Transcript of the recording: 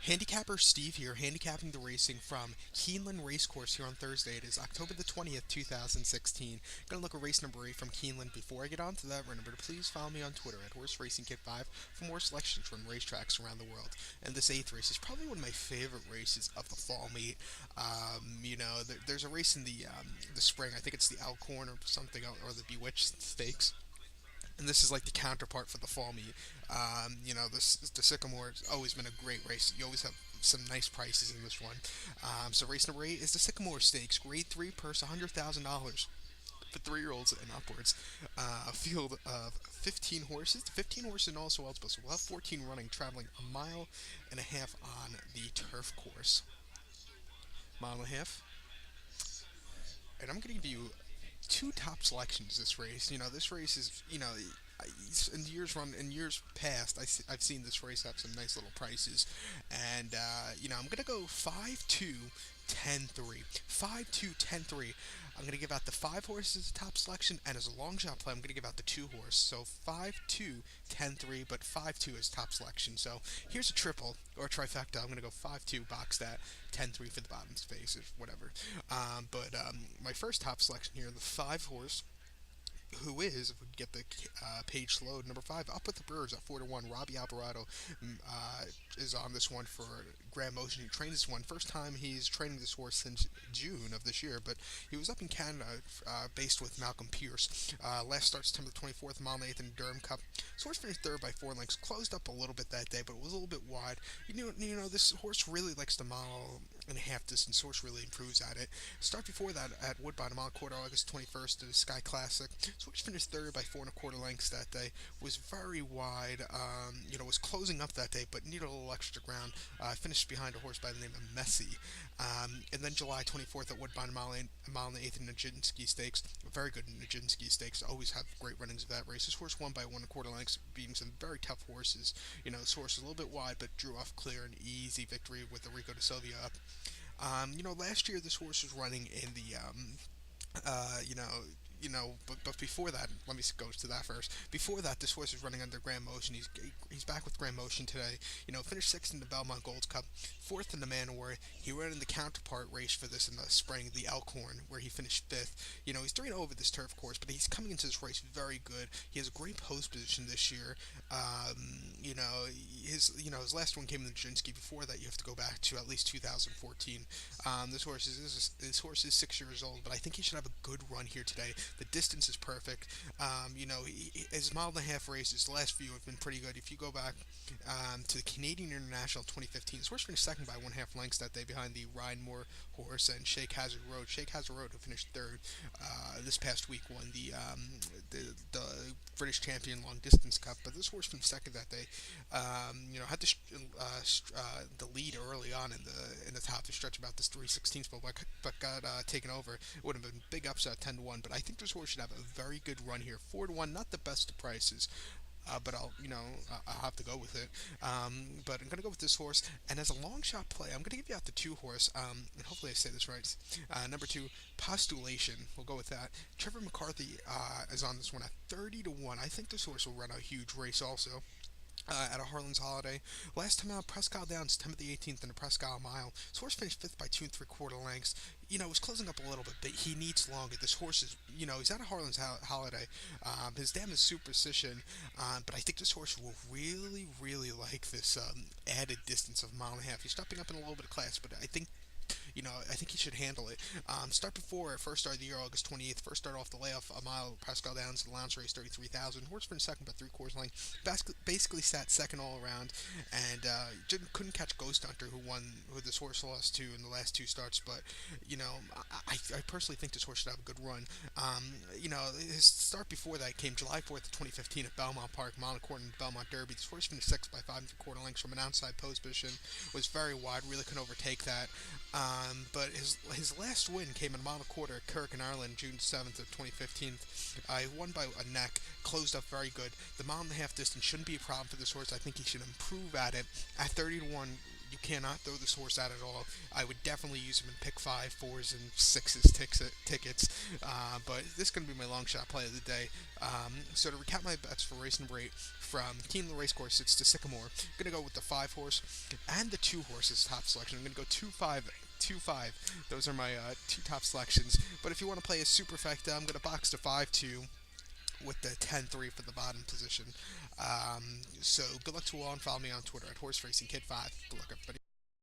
Handicapper Steve here, handicapping the racing from Keeneland Racecourse here on Thursday. It is October the 20th, 2016. Gonna look at race number 8 from Keeneland. Before I get on to that, remember to please follow me on Twitter at HorseRacingKid5 for more selections from racetracks around the world. And this 8th race is probably one of my favorite races of the fall meet. There's a race in the spring. I think it's the Alcorn or something, or the Bewitched Stakes, and this is like the counterpart for the fall meet. The Sycamore has always been a great race. You always have some nice prices in this one. So race number 8 is the Sycamore Stakes, Grade 3 purse, $100,000 for 3-year-olds and upwards. A field of 15 horses. 15 horses and also eligible. So we'll have 14 running, traveling a mile and a half on the turf course. Mile and a half. And I'm going to give you two top selections this race. This race is, in years past, I've seen this race have some nice little prices, and I'm gonna go 5-2, 10-3, 5-2, 10-3. I'm gonna give out the 5 horses as a top selection, and as a long shot play, I'm gonna give out the 2 horse. So 5-2, 10-3, but 5-2 is top selection. So here's a triple or a trifecta. I'm gonna go 5-2, box that, 10-3 for the bottom space, or whatever. My first top selection here, the 5 horse, who is, if we can get the page load, number 5, Up With The Brewers at 4-1. Robbie Alvarado is on this one for Grand Motion. He trained this one. First time he's training this horse since June of this year, but he was up in Canada, based with Malcolm Pierce. Last start September 24th, mile and eighth in Durham Cup. This horse finished third by 4 lengths. Closed up a little bit that day, but it was a little bit wide. This horse really likes the mile and a half distance. Horse really improves at it. Start before that at Woodbine, a mile and a quarter, August 21st, at the Sky Classic. So horse finished third by 4 1/4 lengths that day. Was very wide. Was closing up that day, but needed a little extra ground. Finished behind a horse by the name of Messi. And then July 24th at Woodbine, a mile and eighth in the Nijinsky Stakes. Very good in the Nijinsky Stakes. Always have great runnings of that race. This horse won by 1 1/4 lengths, beating some very tough horses. This horse was a little bit wide, but drew off clear, an easy victory with the Rico de Silvia up. Last year this horse was running in the uh, you know, but before that, let me go to that first. Before that, this horse was running under Grand Motion. He's back with Grand Motion today. Finished sixth in the Belmont Gold Cup, fourth in the Manowar. He ran in the counterpart race for this in the spring, the Elkhorn, where he finished fifth. He's 3-0 over this turf course, but he's coming into this race very good. He has a great post position this year. His last one came in the Jinsky. Before that, you have to go back to at least 2014. This horse is 6 years old, but I think he should have a good run here today. The distance is perfect. His mile and a half races, the last few have been pretty good. If you go back to the Canadian International 2015, this horse finished second by 1/2 lengths that day behind the Rhinemore horse and Shake Hazard Road. Shake Hazard Road, who finished third this past week, won the British Champion Long Distance Cup. But this horse finished second that day. Had the lead early on in the top of the stretch about this 3/16 spot, but got taken over. It would have been big upset 10-1. But I think this horse should have a very good run here. 4-1, not the best of prices. But I'll have to go with it. But I'm gonna go with this horse, and as a long shot play, I'm gonna give you out the 2 horse. And hopefully I say this right. Number 2, Postulation. We'll go with that. Trevor McCarthy is on this one at 30-1. I think this horse will run a huge race also. At a Harlan's Holiday. Last time out, Presque Isle Downs, September the 18th in the Presque Isle Mile. This horse finished fifth by 2 3/4 lengths. It was closing up a little bit, but he needs longer. This horse is, he's at a Harlan's Holiday. His dam is Superstition, but I think this horse will really, really like this added distance of a mile and a half. He's stepping up in a little bit of class, but I think he should handle it. Start before first start of the year, August 28th. First start off the layoff, a mile, Pascal Downs, the Lounge Race, 33,000. Horse finished second by 3/4 length. Basically sat second all around, and couldn't catch Ghost Hunter, who this horse lost to in the last 2 starts. But I personally think this horse should have a good run. His start before that came July 4th, 2015 at Belmont Park, mile and a quarter in the Belmont Derby. This horse finished sixth by 5 3/4 lengths from an outside post position. Was very wide, really couldn't overtake that. But his last win came in a mile and a quarter at Kirk in Ireland, June 7th of 2015. He won by a neck, closed up very good. The mile and a half distance shouldn't be a problem for this horse. I think he should improve at it. At 30-1, You cannot throw this horse out at all. I would definitely use him in pick 5, 4s, and 6s tickets. But this is going to be my long shot play of the day. So to recap my bets for race number 8 from Keeneland Racecourse, it's to Sycamore. I'm going to go with the 5 horse and the 2 horses top selection. I'm going to go 2-5. 2-5. Those are my 2 top selections. But if you want to play a superfecta, I'm going to box to 5-2 with the 10-3 for the bottom position. So good luck to all, and follow me on Twitter at HorseRacingKid5. Good luck, everybody.